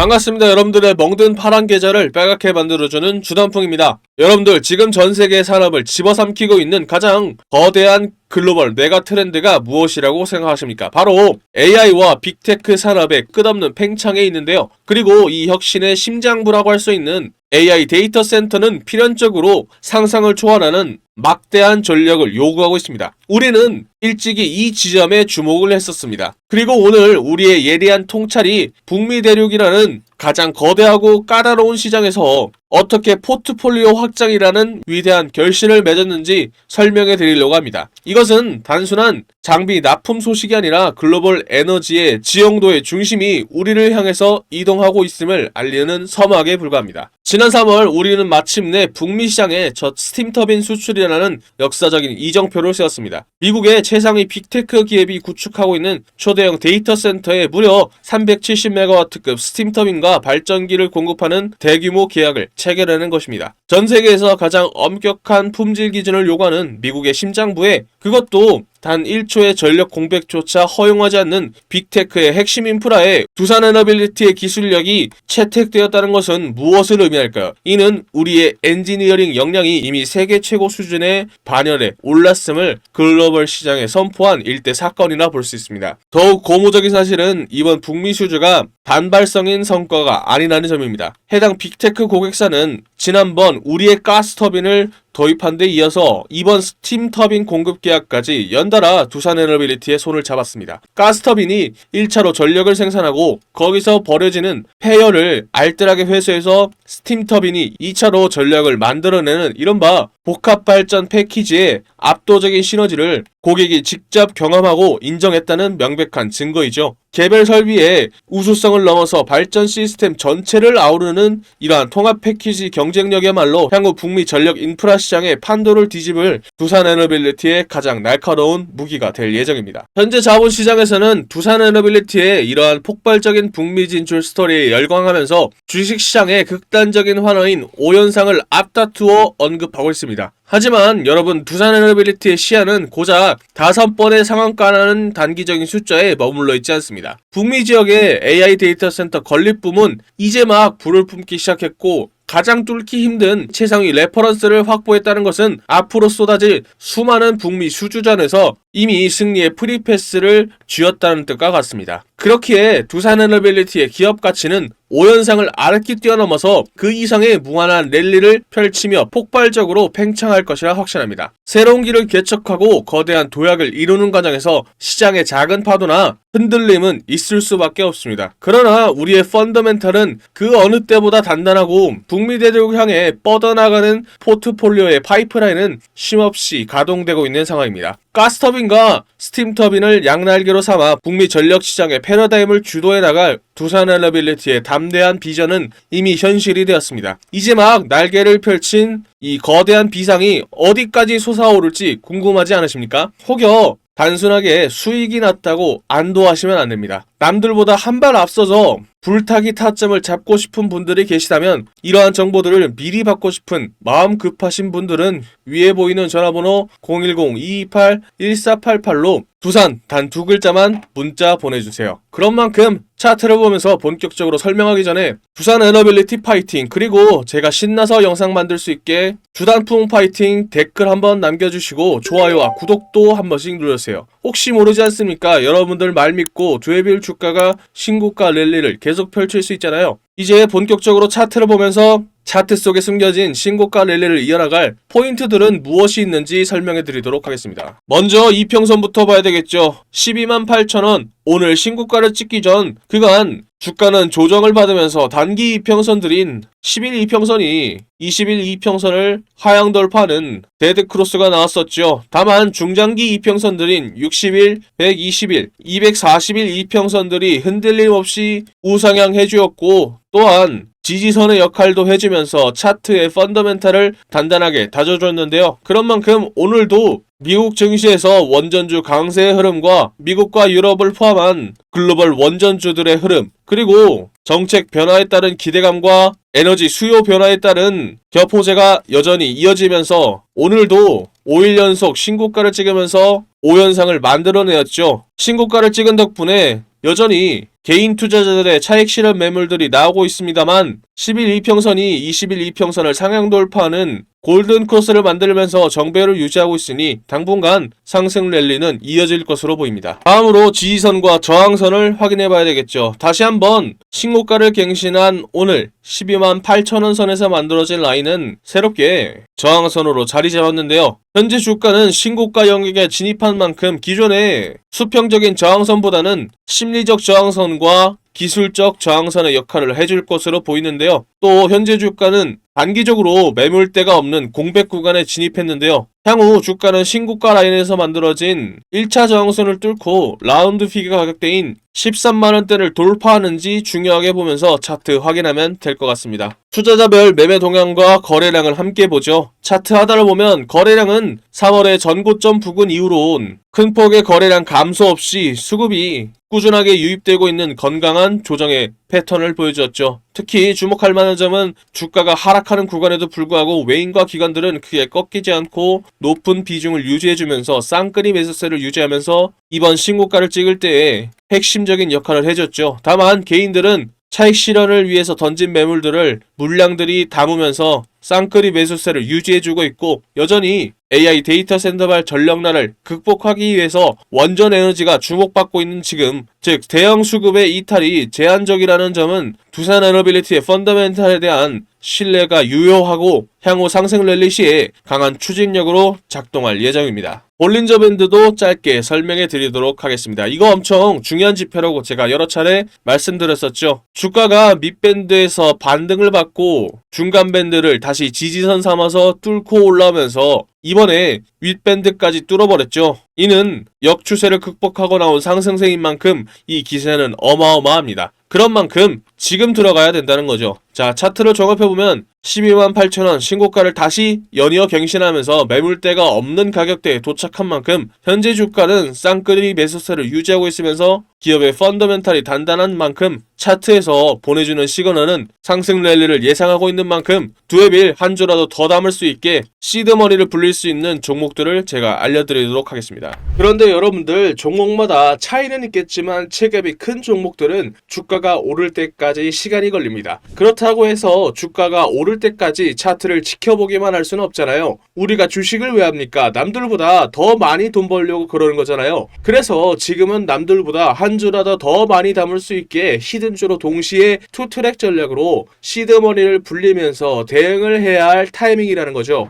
반갑습니다. 여러분들의 멍든 파란 계절을 빨갛게 만들어주는 주단풍입니다. 여러분들 지금 전세계 산업을 집어삼키고 있는 가장 거대한 글로벌 메가 트렌드가 무엇이라고 생각하십니까? 바로 AI와 빅테크 산업의 끝없는 팽창에 있는데요. 그리고 이 혁신의 심장부라고 할 수 있는 AI 데이터 센터는 필연적으로 상상을 초월하는 막대한 전력을 요구하고 있습니다. 우리는 일찍이 이 지점에 주목을 했었습니다. 그리고 오늘 우리의 예리한 통찰이 북미 대륙이라는 가장 거대하고 까다로운 시장에서 어떻게 포트폴리오 확장이라는 위대한 결실을 맺었는지 설명해 드리려고 합니다. 이것은 단순한 장비 납품 소식이 아니라 글로벌 에너지의 지형도의 중심이 우리를 향해서 이동하고 있음을 알리는 서막에 불과합니다. 지난 3월 우리는 마침내 북미 시장에 첫 스팀터빈 수출이라는 역사적인 이정표를 세웠습니다. 미국의 최상위 빅테크 기업이 구축하고 있는 초대형 데이터 센터에 무려 370MW급 스팀터빈과 발전기를 공급하는 대규모 계약을 체결하는 것입니다. 전 세계에서 가장 엄격한 품질 기준을 요구하는 미국의 심장부에 그것도 단 1초의 전력 공백조차 허용하지 않는 빅테크의 핵심 인프라에 두산에너빌리티의 기술력이 채택되었다는 것은 무엇을 의미할까요? 이는 우리의 엔지니어링 역량이 이미 세계 최고 수준의 반열에 올랐음을 글로벌 시장에 선포한 일대 사건이라 볼 수 있습니다. 더욱 고무적인 사실은 이번 북미 수주가 단발성인 성과가 아니라는 점입니다. 해당 빅테크 고객사는 지난번 우리의 가스터빈을 도입한 데 이어서 이번 스팀터빈 공급 계약까지 연달아 두산에너빌리티의 손을 잡았습니다. 가스터빈이 1차로 전력을 생산하고 거기서 버려지는 폐열을 알뜰하게 회수해서 스팀터빈이 2차로 전력을 만들어내는 이른바 복합발전 패키지의 압도적인 시너지를 고객이 직접 경험하고 인정했다는 명백한 증거이죠. 개별 설비의 우수성을 넘어서 발전 시스템 전체를 아우르는 이러한 통합 패키지 경쟁력이야말로 향후 북미 전력 인프라 시장의 판도를 뒤집을 두산에너빌리티의 가장 날카로운 무기가 될 예정입니다. 현재 자본시장에서는 두산에너빌리티의 이러한 폭발적인 북미 진출 스토리에 열광하면서 주식시장의 극단적인 환호인 오연상을 앞다투어 언급하고 있습니다. 하지만 여러분, 두산에너빌리티의 시야는 고작 5번의 상한가라는 단기적인 숫자에 머물러 있지 않습니다. 북미 지역의 AI 데이터 센터 건립붐은 이제 막 불을 뿜기 시작했고 가장 뚫기 힘든 최상위 레퍼런스를 확보했다는 것은 앞으로 쏟아질 수많은 북미 수주전에서 이미 승리의 프리패스를 쥐었다는 뜻과 같습니다. 그렇기에 두산에너빌리티의 기업 가치는 5연상을 아래끼 뛰어넘어서 그 이상의 무한한 랠리를 펼치며 폭발적으로 팽창할 것이라 확신합니다. 새로운 길을 개척하고 거대한 도약을 이루는 과정에서 시장의 작은 파도나 흔들림은 있을 수밖에 없습니다. 그러나 우리의 펀더멘탈은 그 어느 때보다 단단하고 북미 대륙을 향해 뻗어나가는 포트폴리오의 파이프라인은 쉼없이 가동되고 있는 상황입니다. 가스터빈과 스팀터빈을 양날개로 삼아 북미 전력 시장의 패러다임을 주도해 나갈 두산에너빌리티의 담대한 비전은 이미 현실이 되었습니다. 이제 막 날개를 펼친 이 거대한 비상이 어디까지 솟아오를지 궁금하지 않으십니까? 혹여 단순하게 수익이 났다고 안도하시면 안됩니다. 남들보다 한 발 앞서서 불타기 타점을 잡고 싶은 분들이 계시다면 이러한 정보들을 미리 받고 싶은 마음 급하신 분들은 위에 보이는 전화번호 010-228-1488로 두산 단 2글자만 문자 보내주세요. 그런 만큼 차트를 보면서 본격적으로 설명하기 전에 두산에너빌리티 파이팅, 그리고 제가 신나서 영상 만들 수 있게 주단풍 파이팅 댓글 한번 남겨주시고 좋아요와 구독도 한 번씩 눌러주세요. 혹시 모르지 않습니까? 여러분들 말 믿고 두에빌 주가가 신고가 랠리를 계속 펼칠 수 있잖아요. 이제 본격적으로 차트를 보면서 차트 속에 숨겨진 신고가 랠리를 이어나갈 포인트들은 무엇이 있는지 설명해 드리도록 하겠습니다. 먼저 이평선부터 봐야 되겠죠. 128,000원, 오늘 신고가를 찍기 전 그간 주가는 조정을 받으면서 단기 이평선들인 10일 이평선이 20일 이평선을 하향 돌파하는 데드크로스가 나왔었죠. 다만 중장기 이평선들인 60일, 120일, 240일 이평선들이 흔들림 없이 우상향 해주었고, 또한 지지선의 역할도 해주면서 차트의 펀더멘탈을 단단하게 다져줬는데요. 그런 만큼 오늘도 미국 증시에서 원전주 강세의 흐름과 미국과 유럽을 포함한 글로벌 원전주들의 흐름, 그리고 정책 변화에 따른 기대감과 에너지 수요 변화에 따른 격포제가 여전히 이어지면서 오늘도 5일 연속 신고가를 찍으면서 5연상을 만들어내었죠. 신고가를 찍은 덕분에 여전히 개인 투자자들의 차익 실현 매물들이 나오고 있습니다만 10일 이평선이 20일 이평선을 상향 돌파하는 골든 코스를 만들면서 정배를 유지하고 있으니 당분간 상승 랠리는 이어질 것으로 보입니다. 다음으로 지지선과 저항선을 확인해 봐야 되겠죠. 다시 한번 신고가를 갱신한 오늘 12만 8천원 선에서 만들어진 라인은 새롭게 저항선으로 자리 잡았는데요. 현재 주가는 신고가 영역에 진입한 만큼 기존의 수평적인 저항선보다는 심리적 저항선과 기술적 저항선의 역할을 해줄 것으로 보이는데요. 또 현재 주가는 단기적으로 매물대가 없는 공백 구간에 진입했는데요. 향후 주가는 신고가 라인에서 만들어진 1차 저항선을 뚫고 라운드 피겨 가격대인 13만원대를 돌파하는지 중요하게 보면서 차트 확인하면 될 것 같습니다. 투자자별 매매 동향과 거래량을 함께 보죠. 차트 하단을 보면 거래량은 3월의 전고점 부근 이후로 온 큰 폭의 거래량 감소 없이 수급이 꾸준하게 유입되고 있는 건강한 조정의 패턴을 보여주었죠. 특히 주목할 만한 점은 주가가 하락하는 구간에도 불구하고 외인과 기관들은 크게 꺾이지 않고 높은 비중을 유지해주면서 쌍끌이 매수세를 유지하면서 이번 신고가를 찍을 때에 핵심적인 역할을 해줬죠. 다만 개인들은 차익 실현을 위해서 던진 매물들을 물량들이 담으면서 쌍끌이 매수세를 유지해주고 있고 여전히 AI 데이터 센터발 전력난을 극복하기 위해서 원전 에너지가 주목받고 있는 지금, 즉 대형 수급의 이탈이 제한적이라는 점은 두산 에너빌리티의 펀더멘탈에 대한 신뢰가 유효하고 향후 상승 랠리 시에 강한 추진력으로 작동할 예정입니다. 볼린저 밴드도 짧게 설명해 드리도록 하겠습니다. 이거 엄청 중요한 지표라고 제가 여러 차례 말씀드렸었죠. 주가가 밑밴드에서 반등을 받고 중간 밴드를 다시 지지선 삼아서 뚫고 올라오면서 이번에 윗밴드까지 뚫어버렸죠. 이는 역추세를 극복하고 나온 상승세인 만큼 이 기세는 어마어마합니다. 그런 만큼 지금 들어가야 된다는 거죠. 자, 차트를 종합해보면 12만 8천원 신고가를 다시 연이어 갱신하면서 매물대가 없는 가격대에 도착한 만큼 현재 주가는 쌍끌이 매수세를 유지하고 있으면서 기업의 펀더멘탈이 단단한 만큼 차트에서 보내주는 시그널은 상승 랠리를 예상하고 있는 만큼 두에 빌 한 주라도 더 담을 수 있게 시드머니를 불릴 수 있는 종목들을 제가 알려드리도록 하겠습니다. 그런데 여러분들 종목마다 차이는 있겠지만 체급이 큰 종목들은 주가가 오를 때까지 시간이 걸립니다. 그렇다고 해서 주가가 오를 때까지 차트를 지켜보기만 할 수는 없잖아요. 우리가 주식을 왜 합니까? 남들보다 더 많이 돈 벌려고 그러는 거잖아요. 그래서 지금은 남들보다 한 주라도 더 많이 담을 수 있게 히든주로 동시에 투트랙 전략으로 시드머니를 불리면서 대응을 해야 할 타이밍이라는 거죠.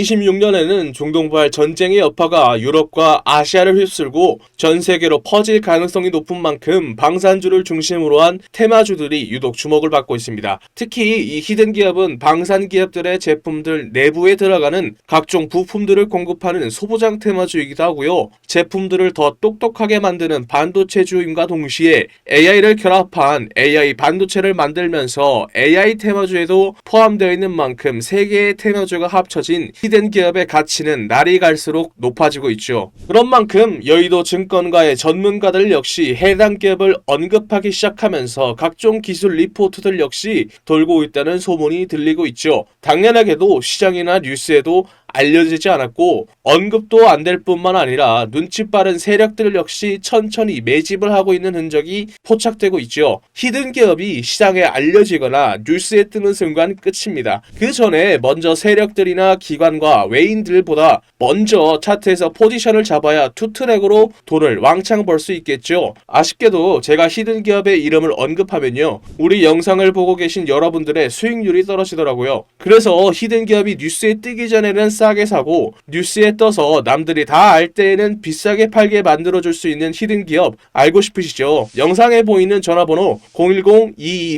2026년에는 중동발 전쟁의 여파가 유럽과 아시아를 휩쓸고 전 세계로 퍼질 가능성이 높은 만큼 방산주를 중심으로 한 테마주들이 유독 주목을 받고 있습니다. 특히 이 히든 기업은 방산 기업들의 제품들 내부에 들어가는 각종 부품들을 공급하는 소부장 테마주이기도 하고요. 제품들을 더 똑똑하게 만드는 반도체주임과 동시에 AI를 결합한 AI 반도체를 만들면서 AI 테마주에도 포함되어 있는 만큼 세 개의 테마주가 합쳐진 히든 기업의 가치는 날이 갈수록 높아지고 있죠. 그런 만큼 여의도 증권가의 전문가들 역시 해당 기업을 언급하기 시작하면서 각종 기술 리포트들 역시 돌고 있다는 소문이 들리고 있죠. 당연하게도 시장이나 뉴스에도 알려지지 않았고 언급도 안 될 뿐만 아니라 눈치 빠른 세력들 역시 천천히 매집을 하고 있는 흔적이 포착되고 있죠. 히든 기업이 시장에 알려지거나 뉴스에 뜨는 순간 끝입니다. 그 전에 먼저 세력들이나 기관과 외인들보다 먼저 차트에서 포지션을 잡아야 투트랙으로 돈을 왕창 벌 수 있겠죠. 아쉽게도 제가 히든 기업의 이름을 언급하면요, 우리 영상을 보고 계신 여러분들의 수익률이 떨어지더라고요. 그래서 히든 기업이 뉴스에 뜨기 전에는 싸게 사고 뉴스에 떠서 남들이 다 알 때에는 비싸게 팔게 만들어줄 수 있는 히든 기업 알고 싶으시죠? 영상에 보이는 전화번호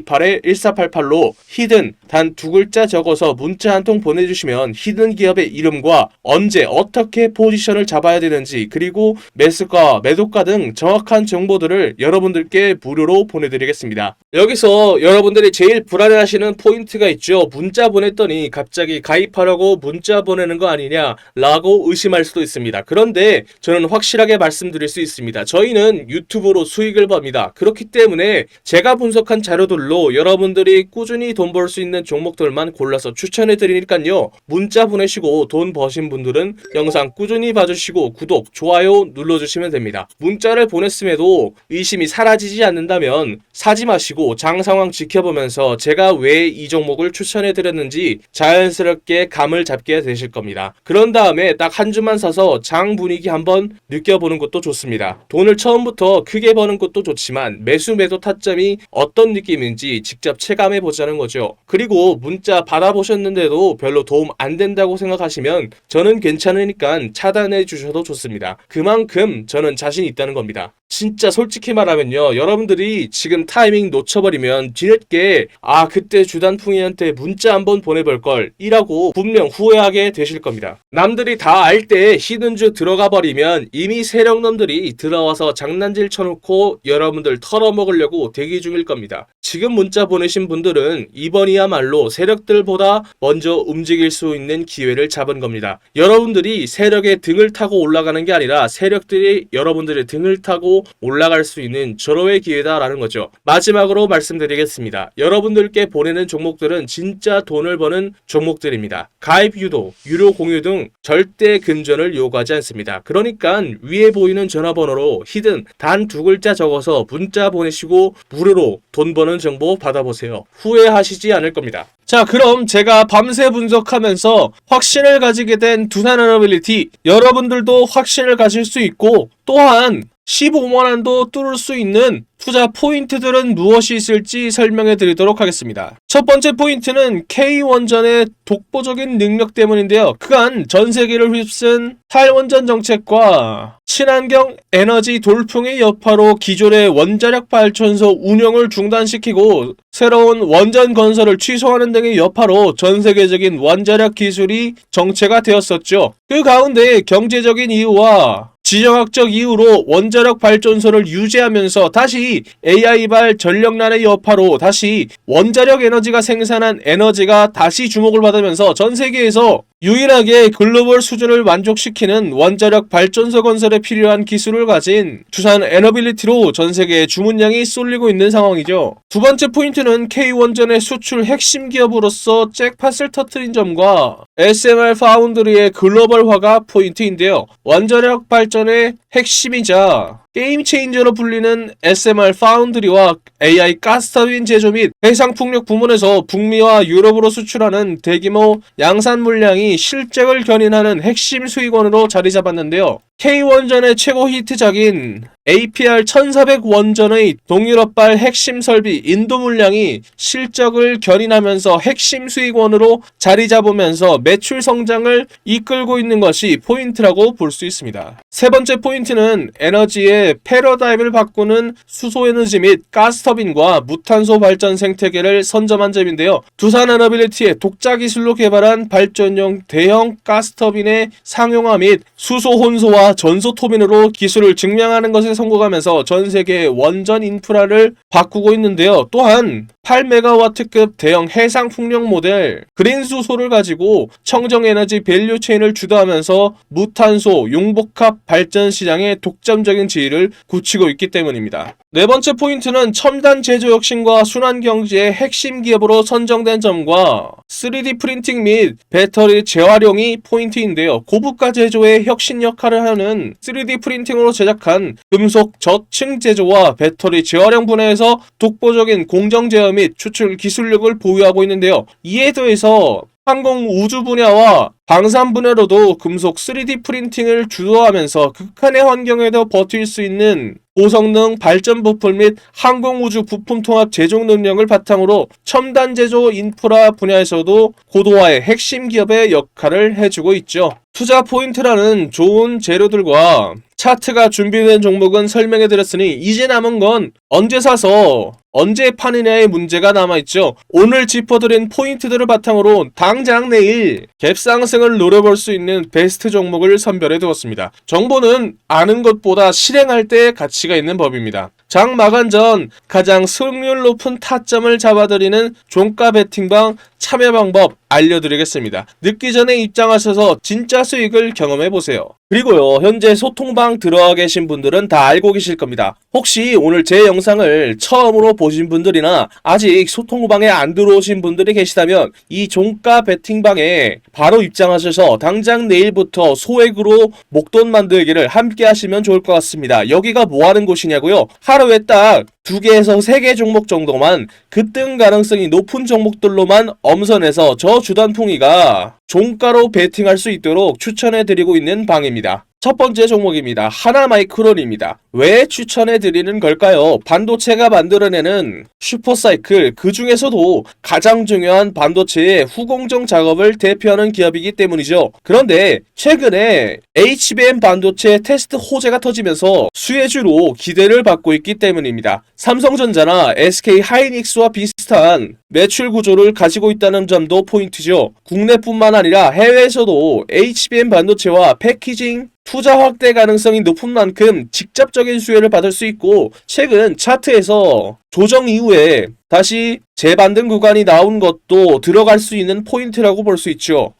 010-2228-1488로 히든 단 두 글자 적어서 문자 한 통 보내주시면 히든 기업의 이름과 언제 어떻게 포지션을 잡아야 되는지 그리고 매수가 매도가 등 정확한 정보들을 여러분들께 무료로 보내드리겠습니다. 여기서 여러분들이 제일 불안해하시는 포인트가 있죠. 문자 보냈더니 갑자기 가입하라고 문자 보내는 하는 거 아니냐라고 의심할 수도 있습니다. 그런데 저는 확실하게 말씀드릴 수 있습니다. 저희는 유튜브로 수익을 법니다. 그렇기 때문에 제가 분석한 자료들로 여러분들이 꾸준히 돈 벌 수 있는 종목들만 골라서 추천해 드리니까요. 문자 보내시고 돈 버신 분들은 영상 꾸준히 봐주시고 구독, 좋아요 눌러주시면 됩니다. 문자를 보냈음에도 의심이 사라지지 않는다면 사지 마시고 장 상황 지켜보면서 제가 왜 이 종목을 추천해 드렸는지 자연스럽게 감을 잡게 되실 겁니다. 그런 다음에 딱 한 주만 사서 장 분위기 한번 느껴보는 것도 좋습니다. 돈을 처음부터 크게 버는 것도 좋지만 매수 매도 타점이 어떤 느낌인지 직접 체감해 보자는 거죠. 그리고 문자 받아보셨는데도 별로 도움 안 된다고 생각하시면 저는 괜찮으니까 차단해 주셔도 좋습니다. 그만큼 저는 자신 있다는 겁니다. 진짜 솔직히 말하면요, 여러분들이 지금 타이밍 놓쳐버리면 뒤늦게 그때 주단풍이한테 문자 한번 보내볼걸 이라고 분명 후회하게 되실 겁니다. 남들이 다 알 때 히든주 들어가 버리면 이미 세력놈들이 들어와서 장난질 쳐놓고 여러분들 털어먹으려고 대기 중일 겁니다. 지금 문자 보내신 분들은 이번이야말로 세력들보다 먼저 움직일 수 있는 기회를 잡은 겁니다. 여러분들이 세력의 등을 타고 올라가는 게 아니라 세력들이 여러분들의 등을 타고 올라갈 수 있는 절호의 기회다라는 거죠. 마지막으로 말씀드리겠습니다. 여러분들께 보내는 종목들은 진짜 돈을 버는 종목들입니다. 가입 유도, 유료 공유 등 절대 금전을 요구하지 않습니다. 그러니까 위에 보이는 전화번호로 히든 단 2글자 적어서 문자 보내시고 무료로 돈 버는 정보 받아보세요. 후회하시지 않을 겁니다. 자, 그럼 제가 밤새 분석하면서 확신을 가지게 된 두산에너빌리티, 여러분들도 확신을 가질 수 있고 또한 15만원도 뚫을 수 있는 투자 포인트들은 무엇이 있을지 설명해 드리도록 하겠습니다. 첫 번째 포인트는 K원전의 독보적인 능력 때문인데요. 그간 전 세계를 휩쓴 탈원전 정책과 친환경 에너지 돌풍의 여파로 기존의 원자력 발전소 운영을 중단시키고 새로운 원전 건설을 취소하는 등의 여파로 전 세계적인 원자력 기술이 정체가 되었었죠. 그 가운데 경제적인 이유와 지정학적 이유로 원자력 발전소를 유지하면서 다시 AI발 전력난의 여파로 다시 원자력 에너지가 생산한 에너지가 다시 주목을 받으면서 전 세계에서 유일하게 글로벌 수준을 만족시키는 원자력 발전소 건설에 필요한 기술을 가진 두산에너빌리티로 전 세계에 주문량이 쏠리고 있는 상황이죠. 두 번째 포인트는 K원전의 수출 핵심 기업으로서 잭팟을 터뜨린 점과 SMR 파운드리의 글로벌화가 포인트인데요. 원자력 발전의 핵심이자 게임 체인저로 불리는 SMR 파운드리와 AI 가스터빈 제조 및 해상풍력 부문에서 북미와 유럽으로 수출하는 대규모 양산 물량이 실적을 견인하는 핵심 수익원으로 자리 잡았는데요. K원전의 최고 히트작인 APR 1400 원전의 동유럽발 핵심 설비 인도 물량이 실적을 견인하면서 핵심 수익원으로 자리 잡으면서 매출 성장을 이끌고 있는 것이 포인트라고 볼 수 있습니다. 세 번째 포인트는 에너지의 패러다임을 바꾸는 수소에너지 및 가스터빈과 무탄소 발전 생태계를 선점한 점인데요. 두산에너빌리티의 독자 기술로 개발한 발전용 대형 가스터빈의 상용화 및 수소 혼소와 전소 토빈으로 기술을 증명하는 것에 성공하면서 전 세계 원전 인프라를 바꾸고 있는데요. 또한 8메가와트급 대형 해상 풍력 모델 그린 수소를 가지고 청정 에너지 밸류 체인을 주도하면서 무탄소 융복합 발전 시장의 독점적인 지위를 굳히고 있기 때문입니다. 네 번째 포인트는 첨단 제조 혁신과 순환 경제의 핵심 기업으로 선정된 점과 3D 프린팅 및 배터리 재활용이 포인트인데요. 고부가 제조의 혁신 역할을 하는 3D 프린팅으로 제작한 금속 저층 제조와 배터리 재활용 분야에서 독보적인 공정 제어 및 추출 기술력을 보유하고 있는데요. 이에 더해서 항공 우주 분야와 방산 분야로도 금속 3D 프린팅을 주도하면서 극한의 환경에도 버틸 수 있는 고성능 발전 부품 및 항공 우주 부품 통합 제조 능력을 바탕으로 첨단 제조 인프라 분야에서도 고도화의 핵심 기업의 역할을 해주고 있죠. 투자 포인트라는 좋은 재료들과 차트가 준비된 종목은 설명해드렸으니 이제 남은 건 언제 사서 언제 파느냐의 문제가 남아있죠. 오늘 짚어드린 포인트들을 바탕으로 당장 내일 갭상승을 노려볼 수 있는 베스트 종목을 선별해두었습니다. 정보는 아는 것보다 실행할 때 가치가 있는 법입니다. 장 마감 전 가장 승률 높은 타점을 잡아드리는 종가 베팅방 참여 방법 알려드리겠습니다. 늦기 전에 입장하셔서 진짜 수익을 경험해보세요. 그리고요, 현재 소통방 들어와 계신 분들은 다 알고 계실 겁니다. 혹시 오늘 제 영상을 처음으로 보신 분들이나 아직 소통방에 안 들어오신 분들이 계시다면 이 종가 베팅방에 바로 입장하셔서 당장 내일부터 소액으로 목돈 만들기를 함께 하시면 좋을 것 같습니다. 여기가 뭐 하는 곳이냐고요? 하루에 딱 2개에서 3개 종목 정도만 급등 가능성이 높은 종목들로만 엄선해서 저 주단풍이가 종가로 베팅할 수 있도록 추천해드리고 있는 방입니다. 첫 번째 종목입니다. 하나마이크론입니다. 왜 추천해드리는 걸까요? 반도체가 만들어내는 슈퍼사이클, 그 중에서도 가장 중요한 반도체의 후공정 작업을 대표하는 기업이기 때문이죠. 그런데 최근에 HBM 반도체 테스트 호재가 터지면서 수혜주로 기대를 받고 있기 때문입니다. 삼성전자나 SK하이닉스와 비슷한 매출 구조를 가지고 있다는 점도 포인트죠. 국내뿐만 아니라 해외에서도 HBM 반도체와 패키징 투자 확대 가능성이 높은 만큼 직접적인 수혜를 받을 수 있고, 최근 차트에서 조정 이후에 다시 재반등 구간이 나온 것도 들어갈 수 있는 포인트라고 볼 수 있죠.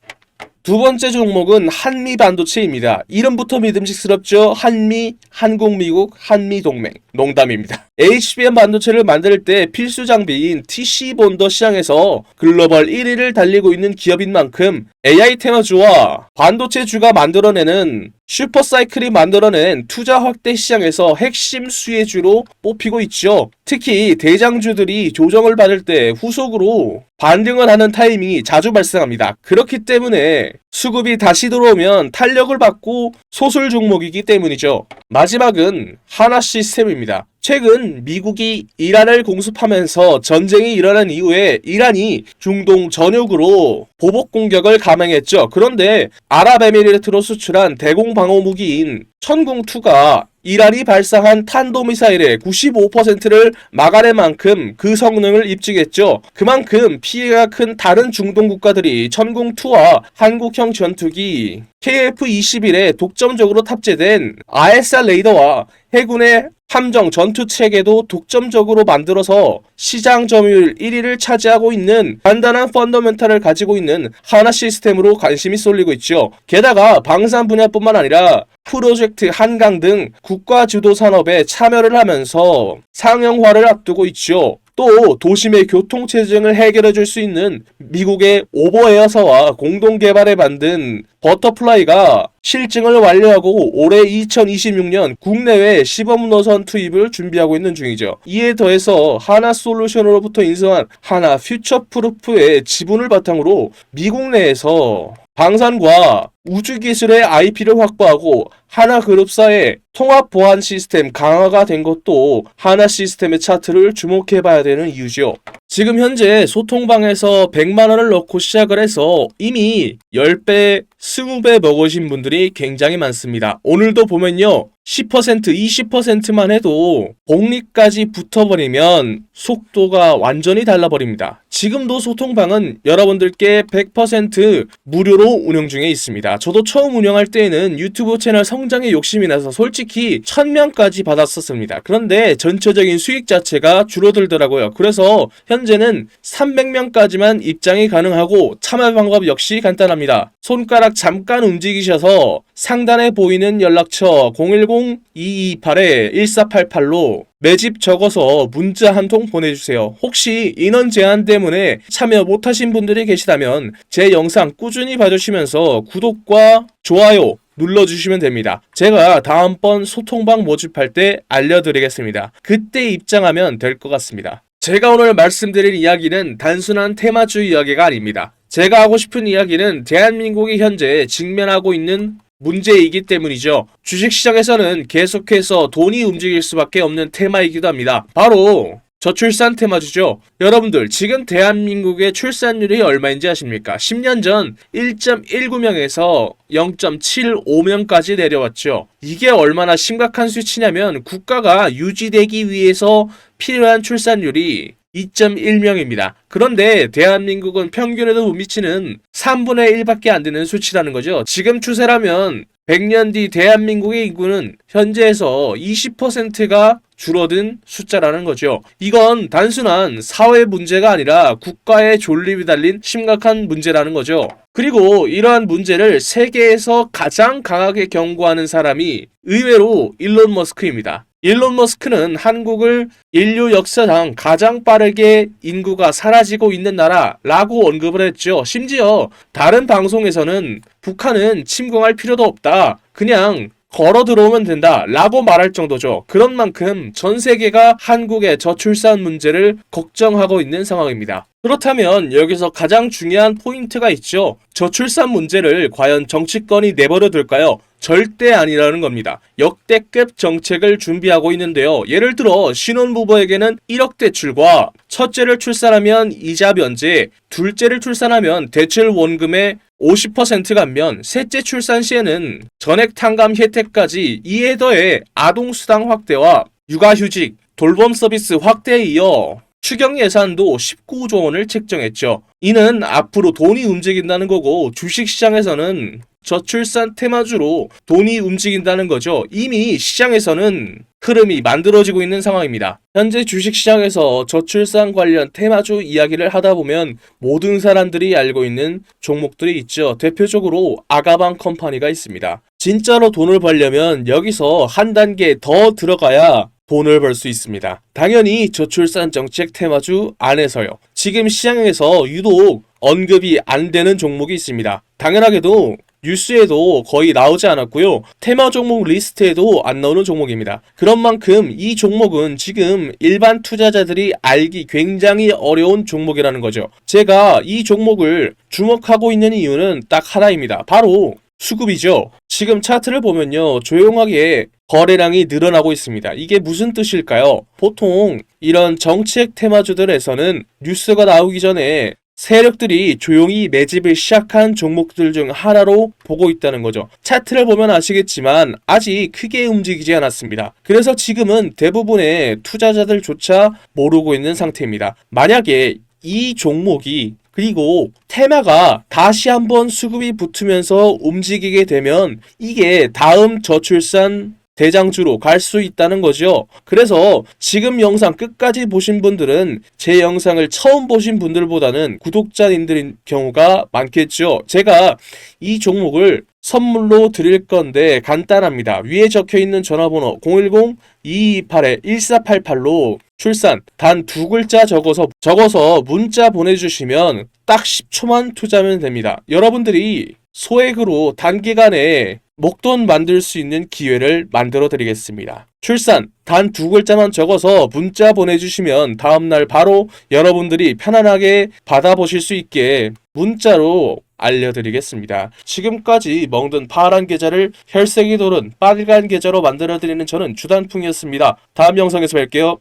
두 번째 종목은 한미반도체입니다. 이름부터 믿음직스럽죠? 한미, 한국, 미국, 한미동맹. 농담입니다. HBM 반도체를 만들 때 필수 장비인 TC 본더 시장에서 글로벌 1위를 달리고 있는 기업인 만큼 AI 테마주와 반도체주가 만들어내는 슈퍼사이클이 만들어낸 투자 확대 시장에서 핵심 수혜주로 뽑히고 있죠. 특히 대장주들이 조정을 받을 때 후속으로 반등을 하는 타이밍이 자주 발생합니다. 그렇기 때문에 수급이 다시 들어오면 탄력을 받고 소설 종목이기 때문이죠. 마지막은 하나시스템입니다. 최근 미국이 이란을 공습하면서 전쟁이 일어난 이후에 이란이 중동 전역으로 보복 공격을 감행했죠. 그런데 아랍에미리트로 수출한 대공 방어 무기인 천궁2가 이란이 발사한 탄도미사일의 95%를 막아낼 만큼 그 성능을 입증했죠. 그만큼 피해가 큰 다른 중동 국가들이 천궁2와 한국형 전투기 KF-21에 독점적으로 탑재된 ISR 레이더와 해군의 함정 전투 체계도 독점적으로 만들어서 시장 점유율 1위를 차지하고 있는 간단한 펀더멘탈을 가지고 있는 하나 시스템으로 관심이 쏠리고 있죠. 게다가 방산 분야뿐만 아니라 프로젝트 한강 등 국가 주도 산업에 참여를 하면서 상용화를 앞두고 있죠. 또 도심의 교통체증을 해결해 줄 수 있는 미국의 오버에어사와 공동 개발해 만든 버터플라이가 실증을 완료하고 올해 2026년 국내외 시범 노선 투입을 준비하고 있는 중이죠. 이에 더해서 하나솔루션으로부터 인수한 하나 퓨처프루프의 지분을 바탕으로 미국 내에서 방산과 우주기술의 IP를 확보하고 하나그룹사의 통합 보안 시스템 강화가 된 것도 하나 시스템의 차트를 주목해봐야 되는 이유죠. 지금 현재 소통방에서 100만원을 넣고 시작을 해서 이미 10배, 20배 먹으신 분들이 굉장히 많습니다. 오늘도 보면요, 10%, 20%만 해도 복리까지 붙어버리면 속도가 완전히 달라버립니다. 지금도 소통방은 여러분들께 100% 무료로 운영 중에 있습니다. 저도 처음 운영할 때에는 유튜브 채널 성장에 욕심이 나서 솔직히 1000명까지 받았었습니다. 그런데 전체적인 수익 자체가 줄어들더라고요. 그래서 현재는 300명까지만 입장이 가능하고 참여 방법 역시 간단합니다. 손가락 잠깐 움직이셔서 상단에 보이는 연락처 010-228-1488로 매집 적어서 문자 한 통 보내주세요. 혹시 인원 제한 때문에 참여 못하신 분들이 계시다면 제 영상 꾸준히 봐주시면서 구독과 좋아요 눌러주시면 됩니다. 제가 다음번 소통방 모집할 때 알려드리겠습니다. 그때 입장하면 될 것 같습니다. 제가 오늘 말씀드릴 이야기는 단순한 테마주 이야기가 아닙니다. 제가 하고 싶은 이야기는 대한민국이 현재 직면하고 있는 문제이기 때문이죠. 주식시장에서는 계속해서 돈이 움직일 수밖에 없는 테마이기도 합니다. 바로 저출산 테마주죠. 여러분들 지금 대한민국의 출산율이 얼마인지 아십니까? 10년 전 1.19명에서 0.75명까지 내려왔죠. 이게 얼마나 심각한 수치냐면 국가가 유지되기 위해서 필요한 출산율이 2.1명입니다. 그런데 대한민국은 평균에도 못 미치는 3분의 1밖에 안 되는 수치라는 거죠. 지금 추세라면 100년 뒤 대한민국의 인구는 현재에서 20%가 줄어든 숫자라는 거죠. 이건 단순한 사회 문제가 아니라 국가의 존립이 달린 심각한 문제라는 거죠. 그리고 이러한 문제를 세계에서 가장 강하게 경고하는 사람이 의외로 일론 머스크입니다. 일론 머스크는 한국을 인류 역사상 가장 빠르게 인구가 사라지고 있는 나라라고 언급을 했죠. 심지어 다른 방송에서는 북한은 침공할 필요도 없다. 그냥 걸어 들어오면 된다 라고 말할 정도죠. 그런 만큼 전 세계가 한국의 저출산 문제를 걱정하고 있는 상황입니다. 그렇다면 여기서 가장 중요한 포인트가 있죠. 저출산 문제를 과연 정치권이 내버려 둘까요? 절대 아니라는 겁니다. 역대급 정책을 준비하고 있는데요. 예를 들어 신혼부부에게는 1억 대출과 첫째를 출산하면 이자 면제, 둘째를 출산하면 대출 원금의 50% 감면, 셋째 출산 시에는 전액 탕감 혜택까지, 이에 더해 아동수당 확대와 육아휴직, 돌봄 서비스 확대에 이어 추경 예산도 19조 원을 책정했죠. 이는 앞으로 돈이 움직인다는 거고 주식시장에서는 저출산 테마주로 돈이 움직인다는 거죠. 이미 시장에서는 흐름이 만들어지고 있는 상황입니다. 현재 주식시장에서 저출산 관련 테마주 이야기를 하다 보면 모든 사람들이 알고 있는 종목들이 있죠. 대표적으로 아가방 컴퍼니가 있습니다. 진짜로 돈을 벌려면 여기서 한 단계 더 들어가야 돈을 벌 수 있습니다. 당연히 저출산 정책 테마주 안에서요. 지금 시장에서 유독 언급이 안 되는 종목이 있습니다. 당연하게도 뉴스에도 거의 나오지 않았고요. 테마 종목 리스트에도 안 나오는 종목입니다. 그런 만큼 이 종목은 지금 일반 투자자들이 알기 굉장히 어려운 종목이라는 거죠. 제가 이 종목을 주목하고 있는 이유는 딱 하나입니다. 바로 수급이죠. 지금 차트를 보면요. 조용하게 거래량이 늘어나고 있습니다. 이게 무슨 뜻일까요? 보통 이런 정책 테마주들에서는 뉴스가 나오기 전에 세력들이 조용히 매집을 시작한 종목들 중 하나로 보고 있다는 거죠. 차트를 보면 아시겠지만 아직 크게 움직이지 않았습니다. 그래서 지금은 대부분의 투자자들조차 모르고 있는 상태입니다. 만약에 이 종목이 그리고 테마가 다시 한번 수급이 붙으면서 움직이게 되면 이게 다음 저출산 대장주로 갈 수 있다는 거죠. 그래서 지금 영상 끝까지 보신 분들은 제 영상을 처음 보신 분들보다는 구독자님들인 경우가 많겠죠. 제가 이 종목을 선물로 드릴 건데 간단합니다. 위에 적혀있는 전화번호 010-228-1488로 출산 단 2글자 적어서 문자 보내주시면 딱 10초만 투자하면 됩니다. 여러분들이 소액으로 단기간에 목돈 만들 수 있는 기회를 만들어 드리겠습니다. 출산 단 2글자만 적어서 문자 보내주시면 다음날 바로 여러분들이 편안하게 받아보실 수 있게 문자로 알려드리겠습니다. 지금까지 먹는 파란 계좌를 혈색이 도는 빨간 계좌로 만들어드리는 저는 주단풍이었습니다. 다음 영상에서 뵐게요.